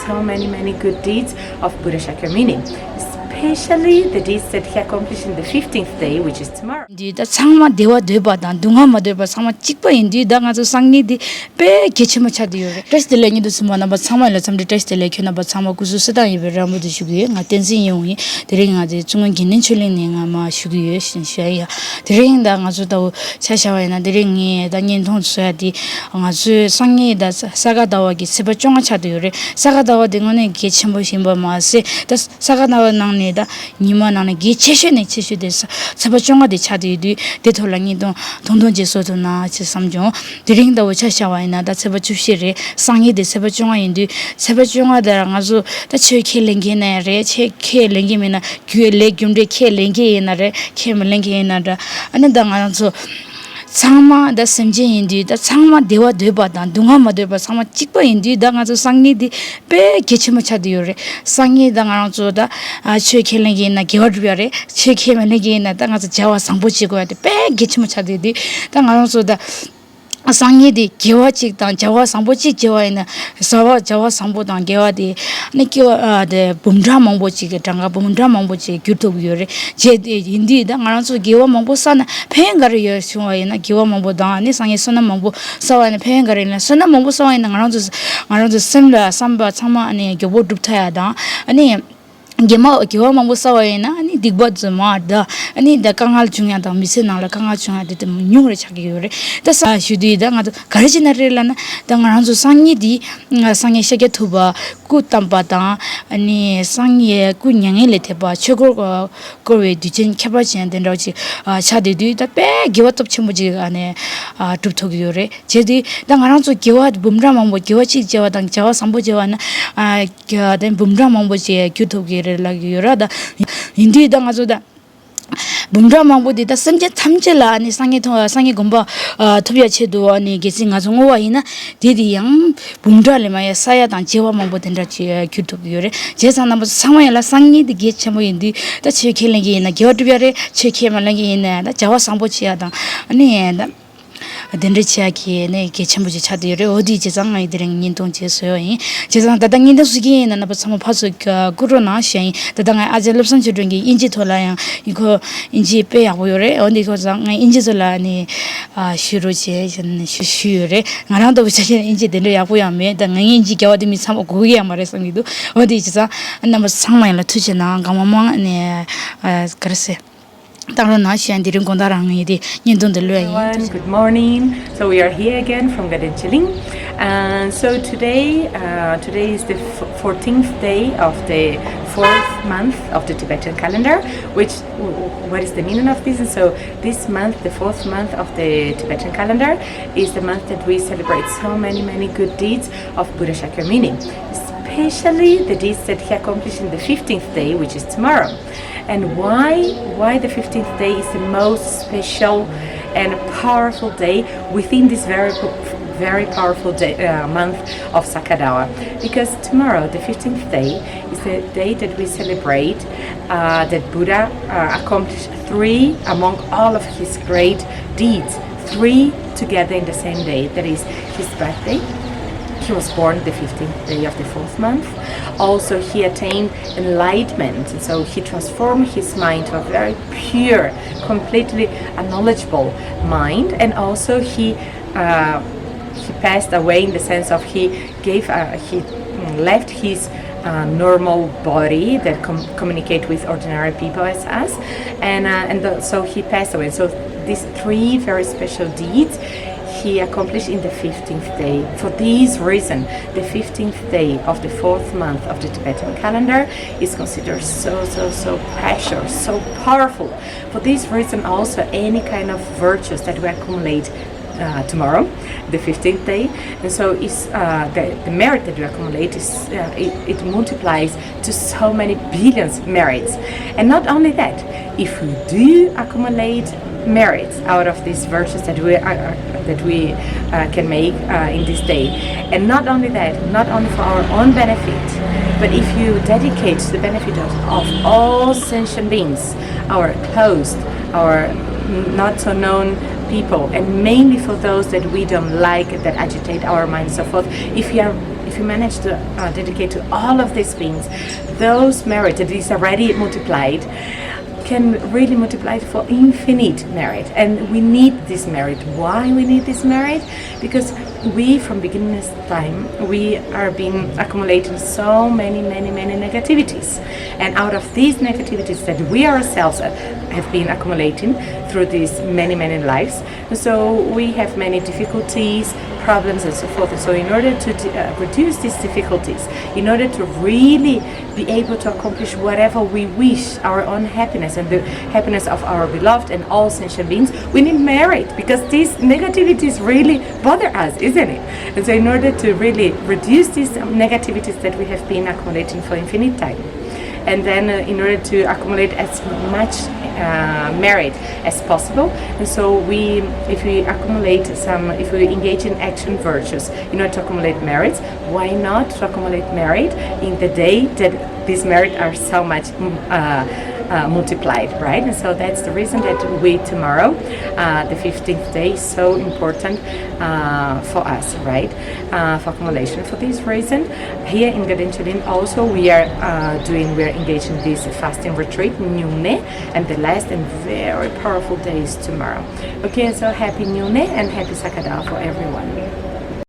so many good deeds of Buddha Shakyamuni, especially the deeds that he accomplished in the 15th day, which is tomorrow. 다 상마 대화 되바다 동하마 되바 상마 찍바 인디다 가서 상니디 베 개체마 차디요 테스트 레니도 스마나 바 상마를 삼디 테스트 레켜나 바 상마 구수 쓰다 이베라모도 슈기에 나 텐신 용이 데링아지 중앙 기능 출리닝 아마 슈기에 신샤야 데링다 가서도 차샤와이나 데링이 다닌 통수야디 아주 상니다 사가다와기 세바쫑아 차디요레 사가다와 등원에 개체모 심바 마세 다 사가다와 낭니다 니마나네 개체셔네 체슈데서 세바쫑아디 차디디 데톨랑이도 동동제소도나 지삼종 드링다 오차샤와이나 다 세바추시레 상이데 세바쫑아인디 세바쫑아다랑 아주 다 체케랭게네 레 체케랭게메나 규레 균데 케랭게나레 케멜랭게나다 아나당아서 상마 다 semjeindi 다 상마 대화 되바다 동하마 되바 상마 찍바인디 당아서 상니디 베 개체마 차디요레 상이 당아랑 조다 아 체켈랭게나 게어드비아레 체케멜랭게나 당아서 자와 상보치고야 돼베 개체마 차디디 당아랑 조다 상이디 개와직당 자와 상보치 개와이나 사와 자와 상보당 개와디 네키와데 봄드라 망보치게 당가 봄드라 망보치 규토비요레 제디 인디다 가랑서 개와 망보사나 팽가르 여수와이나 개와 망보당 아니 상이 소나 망보 사와이나 팽가르나 소나 망보 사와이나 가랑서 semla samba chama ani gebo dupthayada ani gema gewa mambo sawaina ani digbad zama ani da kangal chungya da misena la kangal chungya de nyungre chagi yore da sa shudi da nga garjina relana da ngaranzo sangi di sangi shege thuba ku tamba da ani sangi ku nyange le theba chogor ko we dichen kheba chen den roji chade di da pe gewa top chmuji ane tup thog yore jedi da ngaranzo gewa bumra mambo gewa chi jewa dang jawa sambo jewa na den bumra mambo je kyu thog lagi yorada indi dangazoda bumra mangbo da samje thamjela ani sangi gomba thobya chedo ani gesi nga jongwa ina didi yang bumra le maya saya dan jewa mangbo denra che kyutup yore jesana mo samaya la sangi de ge chemo indi da chekelenge ina gyodbyare chekemalenge ina da jawa sambo chiya da ani da den르치아기 네 개첨부지 차들이 어디 제장아이들은 인동제서요. 제장 다당인도 수기에는 나버 참 파서 코로나 시에 다당아 아젤럽선 주든기 인지 돌아야 이거 인지 빼야고요래. 어디 거장 인지 돌아니 시로제 전 시슈래. 나랑도 비슷한 인지 되려야고야매 당 인지 겨워dim이 참 고기야 말했습니다. 어디 제장 나버 상마이라 투지나 가마망 네 그랬어요. Good morning. So we are here again from Gadenchiling, and so today is the 14th day of the 4th month of the Tibetan calendar. What is the meaning of this? And so this month, the 4th month of the Tibetan calendar, is the month that we celebrate so many good deeds of Buddha Shakyamuni, especially the deeds that he accomplished in the 15th day, which is tomorrow. And why the 15th day is the most special and powerful day within this very powerful day, month of Sakadawa? Because tomorrow, the 15th day, is the day that we celebrate that Buddha accomplished 3 among all of his great deeds, 3 together in the same day. That is his birthday. He was born the 15th day of the 4th month. Also, he attained enlightenment, and so he transformed his mind to a very pure, completely knowledgeable mind. And also, he passed away in the sense of he left his normal body that communicate with ordinary people as us, so he passed away. So these 3 very special deeds he accomplished in the 15th day. For this reason, the 15th day of the 4th month of the Tibetan calendar is considered so precious, so powerful. For this reason, also any kind of virtues that we accumulate tomorrow, the 15th day, and so is the merit that we accumulate is it multiplies to so many billions merits. And not only that, if we do accumulate merits out of these virtues that we can make in this day, and not only that, not only for our own benefit, but if you dedicate to the benefit of all sentient beings, our close, our not so known people, and mainly for those that we don't like, that agitate our minds, so forth. If if you manage to dedicate to all of these things, those merit that is already multiplied can really multiply for infinite merit. And we need this merit. Why we need this merit? Because we, from beginning of time, we are being accumulating so many negativities. And out of these negativities that we ourselves have been accumulating through these many lives, so we have many difficulties, problems and so forth. And so in order to reduce these difficulties, in order to really be able to accomplish whatever we wish, our own happiness and the happiness of our beloved and all sentient beings, we need merit, because these negativities really bother us, isn't it? And so in order to really reduce these negativities that we have been accumulating for infinite time, and then in order to accumulate as much merit as possible, and so if we engage in action virtues in order to accumulate merits, why not to accumulate merit in the day that these merits are so much multiplied, right? And so that's the reason that tomorrow, the 15th day, is so important for us, right? For accumulation. For this reason, here in Gadinchilin also we are engaged in this fasting retreat, Nyune, and the last and very powerful day is tomorrow. Okay, so happy Nyune and happy Sakadawa for everyone.